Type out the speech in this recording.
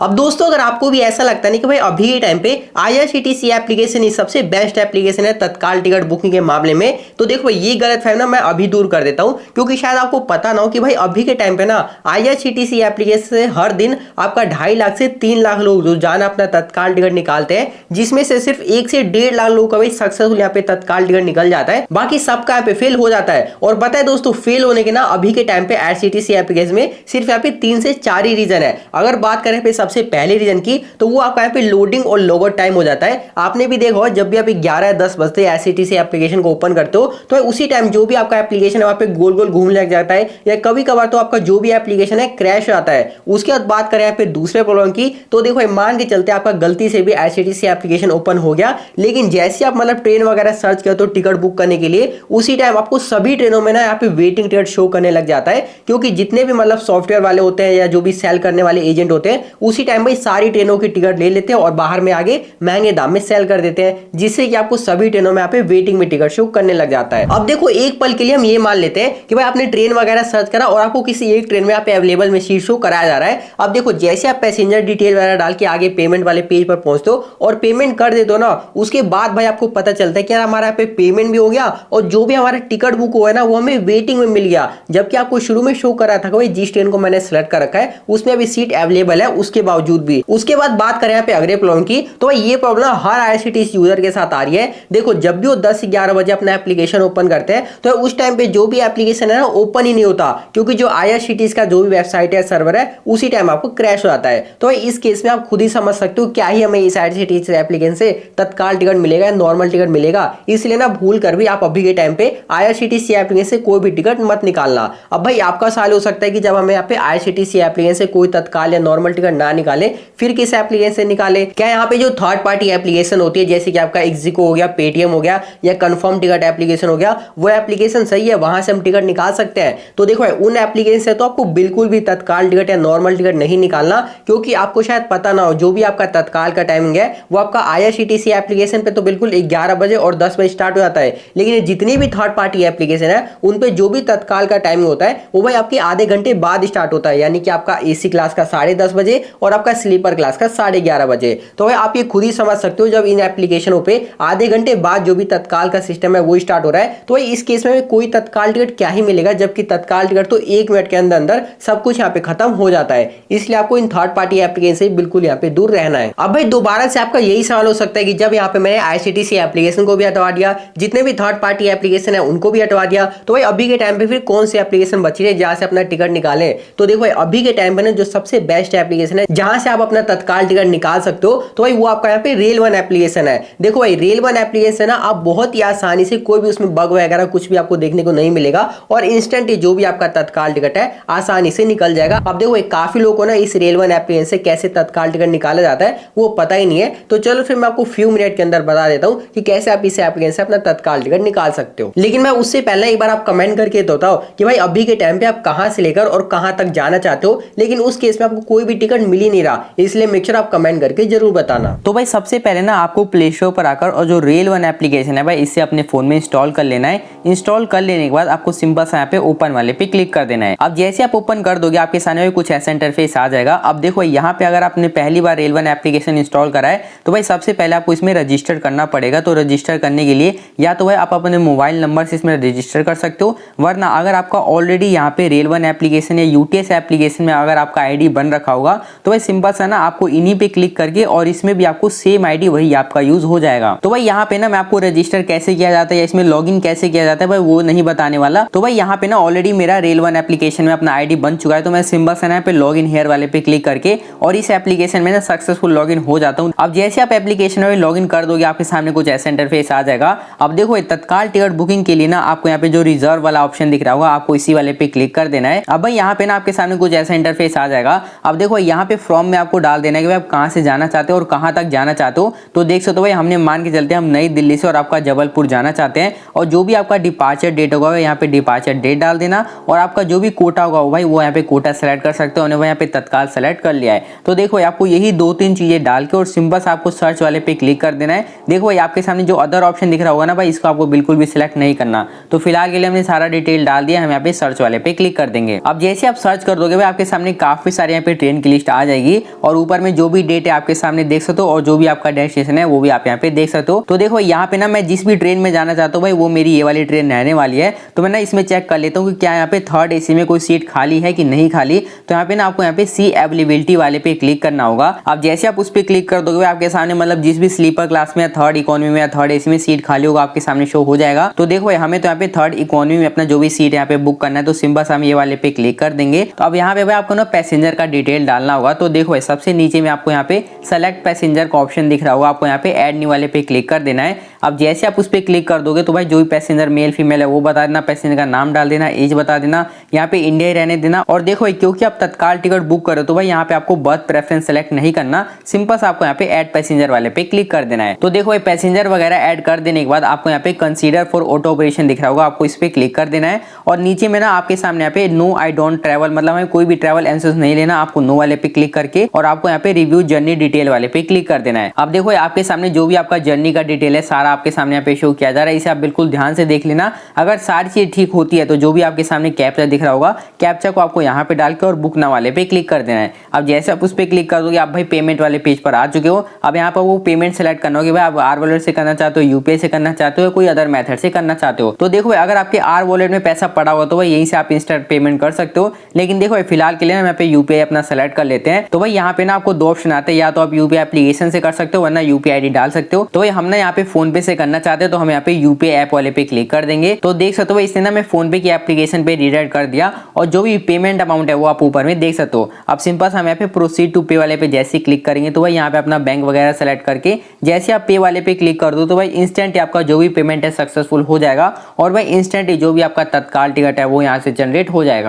अब दोस्तों अगर आपको भी ऐसा लगता नहीं कि भाई अभी के टाइम पे आईआरसीटीसी एप्लीकेशन ही सबसे बेस्ट एप्लीकेशन है तत्काल टिकट बुकिंग के मामले में, तो देखो ये गलत फहमी ना मैं अभी दूर कर देता हूं, क्योंकि शायद आपको पता ना हो कि भाई अभी के टाइम पे ना आईआरसीटीसी एप्लीकेशन से हर दिन आपका 2.5 लाख से 3 लाख लोग रोजाना अपना तत्काल टिकट निकालते हैं, जिसमें से सिर्फ 1 से 1.5 लाख लोगों का भाई सक्सेसफुल यहाँ पे तत्काल टिकट निकल जाता है, बाकी सबका यहाँ पे फेल हो जाता है। और पता है दोस्तों फेल होने के ना अभी के टाइम पे आईआरसीटीसी एप्लीकेशन में सिर्फ यहाँ पे 3 से 4 ही रीजन है। अगर बात करें पे सबसे पहले रीजन की, तो वो आपका यहाँ पे लोडिंग और लोवर टाइम हो जाता है। आपने भी देखा जब भी आप 11 या 10 बजते आईआरसीटीसी एप्लीकेशन को ओपन करते हो तो उसी टाइम जो भी आपका एप्लीकेशन है वहां पे गोल गोल घूमने लग जाता है, या कभी कभार तो आपका जो भी एप्लीकेशन है क्रैश हो जाता है। उसके बाद बात करें यहाँ पे दूसरे प्रॉब्लम की, तो देखो मान के चलते आपका गलती से भी आईआरसीटीसी एप्लीकेशन ओपन हो गया, लेकिन जैसे आप मतलब ट्रेन वगैरह सर्च करते हो टिकट बुक करने के लिए, उसी टाइम आपको सभी ट्रेनों में ना यहाँ पे वेटिंग टिकट शो करने लग जाता है, क्योंकि जितने भी मतलब सॉफ्टवेयर वाले होते हैं या जो भी सेल करने वाले एजेंट होते हैं उसी टाइम भाई सारी ट्रेनों की टिकट ले लेते हैं और बाहर में आगे महंगे दाम में सेल कर देते हैं, जिससे कि आपको सभी ट्रेनों में यहाँ पे वेटिंग में टिकट शो करने लग जाता है। अब देखो एक पल के लिए हम ये मान लेते हैं कि भाई आपने ट्रेन वगैरह सर्च करा और आपको किसी एक ट्रेन में यहाँ पे अवेलेबल में सीट शो कराया जा रहा है। अब देखो जैसे आप पैसेंजर डिटेल वगैरह डाल के आगे पेमेंट वाले पेज पर पहुंचते हो और पेमेंट कर देते हो ना, उसके बाद भाई आपको पता चलता है कि यार हमारा यहाँ पे पेमेंट भी हो गया और जो भी हमारा टिकट बुक हुआ है ना वो हमें वेटिंग में मिल गया, जबकि आपको शुरू में शो करा था कि भाई जिस ट्रेन को मैंने सेलेक्ट कर रखा है उसमें अभी सीट अवेलेबल है उसके बावजूद भी। उसके बाद बात करें यहाँ पे अगले प्रॉब्लम की, तो ये प्रॉब्लम हर आईआरसीटीसी यूजर के साथ आ रही है। देखो जब भी वो 10 से 11 बजे अपना एप्लीकेशन ओपन करते हैं तो उस टाइम पे जो भी एप्लीकेशन है ना ओपन ही नहीं होता, क्योंकि जो आईआरसीटीसी का जो भी वेबसाइट है सर्वर है उसी टाइम आपको क्रैश हो जाता है। तो इस केस में आप खुद ही समझ सकते हो क्या ही हमें इस आईआरसीटीसी एप्लीकेशन से तत्काल टिकट मिलेगा या नॉर्मल टिकट मिलेगा। इसलिए ना भूल कर भी आप अभी के टाइम पे आईआरसीटीसी एप्लीकेशन से कोई भी टिकट मत निकालना। अब भाई आपका सवाल हो सकता है कि जब हमें यहाँ पे आईआरसीटीसी एप्लीकेशन से कोई तत्काल या नॉर्मल टिकट ना निकाले फिर किस एप्लीकेशन से निकाले? क्या यहाँ पे जो थर्ड पार्टी एप्लीकेशन होती है जैसे कि आपका इक्जिको हो गया, पेटीएम हो गया या कंफर्म टिकट एप्लीकेशन हो गया, वो एप्लीकेशन सही है, वहां से हम टिकट निकाल सकते हैं? तो देखो उन एप्लीकेशन से तो आपको बिल्कुल भी तत्काल टिकट या नॉर्मल टिकट नहीं निकालना, क्योंकि आपको शायद पता ना हो जो भी आपका तत्काल का टाइमिंग है वो आपका आईआरसीटीसी एप्लीकेशन पे तो बिल्कुल 11 बजे और 10 बजे स्टार्ट हो जाता है, लेकिन जितनी भी थर्ड पार्टी एप्लीकेशन है उन पे जो भी तत्काल का टाइमिंग होता है वो भाई आपके आधे घंटे बाद स्टार्ट होता है, यानी कि आपका एसी क्लास का 10:30 बजे और आपका स्लीपर क्लास का 11:30 बजे। तो भाई आप ये खुद ही समझ सकते हो जब इन एप्लीकेशनों पे आधे घंटे बाद जो भी तत्काल का सिस्टम है वो स्टार्ट हो रहा है, तो इस केस में कोई तत्काल टिकट क्या ही मिलेगा, जबकि तत्काल टिकट तो 1 मिनट के अंदर अंदर सब कुछ यहाँ पे खत्म हो जाता है। इसलिए आपको इन थर्ड पार्टी एप्लीकेशन से बिल्कुल यहाँ पे दूर रहना है। अब भाई दोबारा से आपका यही सवाल हो सकता है कि जब यहाँ पे मैंने आईआरसीटीसी एप्लीकेशन को भी हटवा दिया, जितने भी थर्ड पार्टी एप्लीकेशन है उनको भी हटवा दिया, तो भाई अभी के टाइम पे फिर कौन सी एप्लीकेशन बची है जहां से अपना टिकट निकाले? तो देखो भाई अभी के टाइम पे ना जो सबसे बेस्ट एप्लीकेशन है जहां से आप अपना तत्काल टिकट निकाल सकते हो, तो भाई वो आपका यहाँ पे रेल वन एप्लीकेशन है। देखो भाई रेल वन एप्लीकेशन है ना, आप बहुत ही आसानी से कोई भी उसमें बग वगैरह कुछ भी आपको देखने को नहीं मिलेगा और इंस्टेंट जो भी आपका तत्काल टिकट है आसानी से निकल जाएगा। अब देखो काफी लोगों को ना इस रेल वन एप्लीकेशन से कैसे तत्काल टिकट निकाला जाता है वो पता ही नहीं है, तो चलो फिर मैं आपको फ्यू मिनट के अंदर बता देता हूँ कि कैसे आप इस एप्लीकेशन से अपना तत्काल टिकट निकाल सकते हो। लेकिन मैं उससे पहले एक बार आप कमेंट करके तो बताओ कि भाई अभी के टाइम पे आप कहां से लेकर और कहां तक जाना चाहते हो, लेकिन उस केस में आपको कोई भी टिकट मिल ही नहीं रहा, इसलिए मेक श्योर आप कमेंट करके जरूर बताना। तो भाई सबसे पहले ना आपको प्ले स्टोर पर आकर और जो रेल वन एप्लीकेशन है भाई इसे अपने फोन में इंस्टॉल कर लेना है। इंस्टॉल कर लेने के बाद आपको सिंपल सा यहाँ पे ओपन वाले पे क्लिक कर देना है। अब जैसे आप ओपन कर दोगे आपके सामने कुछ ऐसा इंटरफेस आ जाएगा। अब देखो यहाँ पे अगर आपने पहली बार रेल वन एप्लीकेशन इंस्टॉल करा है तो भाई सबसे पहले आपको इसमें रजिस्टर करना पड़ेगा। तो रजिस्टर करने के लिए या तो भाई आप अपने मोबाइल नंबर से इसमें रजिस्टर कर सकते हो, वरना अगर आपका ऑलरेडी यहाँ पे रेल वन एप्लीकेशन या यूटीएस एप्लीकेशन में अगर आपका आईडी बन रखा होगा तो भाई सिंपल सा ना आपको इन्हीं पे क्लिक करके और इसमें भी आपको सेम आईडी वही आपका यूज हो जाएगा। तो भाई यहाँ पे ना मैं आपको रजिस्टर कैसे किया जाता है या इसमें लॉगिन कैसे किया जाता है भाई वो नहीं बताने वाला। तो भाई यहाँ पे ना ऑलरेडी मेरा रेल वन एप्लीकेशन में अपना आईडी बन चुका है, तो मैं सिंपल सा यहाँ पे लॉगिन हियर वाले पे क्लिक करके और इस एप्लीकेशन में ना सक्सेसफुल लॉगिन हो जाता हूँ। अब जैसे आप एप्लीकेशन में लॉगिन कर दोगे आपके सामने कुछ ऐसा इंटरफेस आ जाएगा। अब देखो तत्काल टिकट बुकिंग के लिए ना आपको यहाँ पे जो रिजर्व वाला ऑप्शन दिख रहा होगा आपको इसी वाले पे क्लिक कर देना है। अब भाई यहाँ पे ना आपके सामने कुछ ऐसा इंटरफेस आ जाएगा। अब देखो यहाँ पे फॉर्म में आपको डाल देना है कि आप कहाँ से जाना चाहते हो और कहाँ तक जाना चाहते हो। तो देख सकते हो भाई हमने मान के चलते हैं हम नई दिल्ली से और आपका जबलपुर जाना चाहते हैं, और जो भी आपका डिपार्चर डेट होगा यहाँ पे डिपार्चर डेट डाल देना और आपका जो भी कोटा होगा भाई वो यहाँ पे कोटा सेलेक्ट कर सकते हो। उन्हें यहाँ पे तत्काल सेलेक्ट कर लिया है। तो देखो आपको यही 2-3 चीजें डाल के और सिंपल से आपको सर्च वाले पे क्लिक कर देना है। देखो भाई आपके सामने जो अदर ऑप्शन दिख रहा होगा ना भाई इसको आपको बिल्कुल भी सिलेक्ट नहीं करना। तो फिलहाल के लिए हमने सारा डिटेल डाल दिया, हम यहाँ पे सर्च वाले पे क्लिक कर देंगे। अब जैसे आप सर्च कर दोगे भाई आपके सामने काफी सारे यहाँ पे ट्रेन की लिस्ट आ जाएगी और ऊपर में जो भी डेट है आपके सामने देख सकते हो और जो भी आपका डेस्टिनेशन है वो भी आप यहाँ पे देख सकते हो। तो देखो यहाँ पे ना मैं जिस भी ट्रेन में जाना चाहता हूँ भाई वो मेरी ये वाली ट्रेन रहने वाली है। तो मैं ना इसमें चेक कर लेता हूँ कि क्या यहाँ पे थर्ड एसी में कोई सीट खाली है कि नहीं खाली। तो यहाँ पे ना आपको यहाँ पे सी अवेलेबिलिटी वाले पे क्लिक करना होगा। अब जैसे आप उस पर क्लिक कर दोगे आपके सामने मतलब जिस भी स्लीपर क्लास में या थर्ड इकोनॉमी में या थर्ड एसी में सीट खाली होगा आपके सामने शो हो जाएगा। तो देखो भाई हमें तो यहाँ पे थर्ड इकोनॉमी में अपना जो भी सीट यहाँ पे बुक करना है तो सिंपल से हम ये वाले पे क्लिक कर देंगे। तो अब यहाँ पे भाई आपको ना पैसेंजर का डिटेल डालना होगा। तो देखो भाई सबसे नीचे में आपको यहाँ पे सेलेक्ट पैसेंजर का ऑप्शन दिख रहा होगा, आपको यहाँ पे ऐड न्यू वाले पे क्लिक कर देना है। अब जैसे आप उस पर क्लिक कर दोगे तो भाई जो भी पैसेंजर मेल फीमेल है वो बता देना, पैसेंजर का नाम डाल देना, एज बता देना, यहाँ पे इंडिया ही रहने देना। और देखो भाई क्योंकि आप तत्काल टिकट बुक करो तो भाई यहाँ पे आपको बर्थ प्रेफरेंस सेलेक्ट नहीं करना, सिंपल से आपको यहाँ पे ऐड पैसेंजर वाले पे क्लिक कर देना है। तो देखो भाई पैसेंजर वगैरह ऐड कर देने के बाद आपको यहाँ पे कंसीडर फॉर ऑटो ऑपरेशन दिख रहा होगा, आपको इस पे क्लिक कर देना है। और नीचे में ना आपके सामने यहाँ पे नो आई डोंट ट्रैवल मतलब हमें कोई भी ट्रैवल इंश्योरेंस नहीं लेना, आपको नो वाले पे क्लिक करके और आपको यहाँ पे रिव्यू जर्नी डिटेल वाले पे क्लिक कर देना है। अब देखो आपके सामने जो भी आपका जर्नी का डिटेल है सारा आपके सामने यहाँ पे शो किया जा रहा है, इसे आप बिल्कुल ध्यान से देख लेना। अगर सारी चीज ठीक होती है तो जो भी आपके सामने कैप्चा दिख रहा होगा कैप्चा को आपको यहाँ पे डाल के और बुक ना वाले पे क्लिक कर देना है। अब जैसे आप उस पर क्लिक कर दोगे आप भाई पेमेंट वाले पेज पर आ चुके हो। अब यहाँ पर वो पेमेंट सेलेक्ट करना होगा, भाई आप आर वॉलेट से करना चाहते हो, यूपीआई से करना चाहते हो, कोई अदर मेथड से करना चाहते हो। तो देखो अगर आपके आर वॉलेट में पैसा पड़ा हुआ तो भाई यहीं से आप इंस्टेंट पेमेंट कर सकते हो। लेकिन देखो फिलहाल के लिए ना यहाँ पे यूपीआई अपना सेलेक्ट कर लेते हैं। तो भाई यहाँ पे ना आपको दो ऑप्शन आते हैं, या तो आप यूपीआई एप्लीकेशन से कर सकते हो वरना यूपीआई आईडी डाल सकते हो। तो भाई हमने यहाँ पे फोन पे से करना चाहते हैं तो हम यहाँ पे यूपीआई ऐप वाले पे क्लिक कर देंगे। तो देख सकते हो इसने ना मैं फोन पे की एप्लीकेशन पे रिडायरेक्ट कर दिया और जो भी पेमेंट अमाउंट है वो आप ऊपर में देख सकते हो। अब सिंपल से हम यहाँ पे प्रोसीड टू पे वाले पे जैसे क्लिक करेंगे तो भाई यहाँ पे अपना बैंक वगैरह सेलेक्ट करके जैसे आप पे वाले पे क्लिक कर दो तो भाई इंस्टेंट आपका जो भी पेमेंट है सक्सेसफुल हो जाएगा और भाई इंस्टेंट जो भी आपका तत्काल टिकट है वो यहाँ से जनरेट हो जाएगा।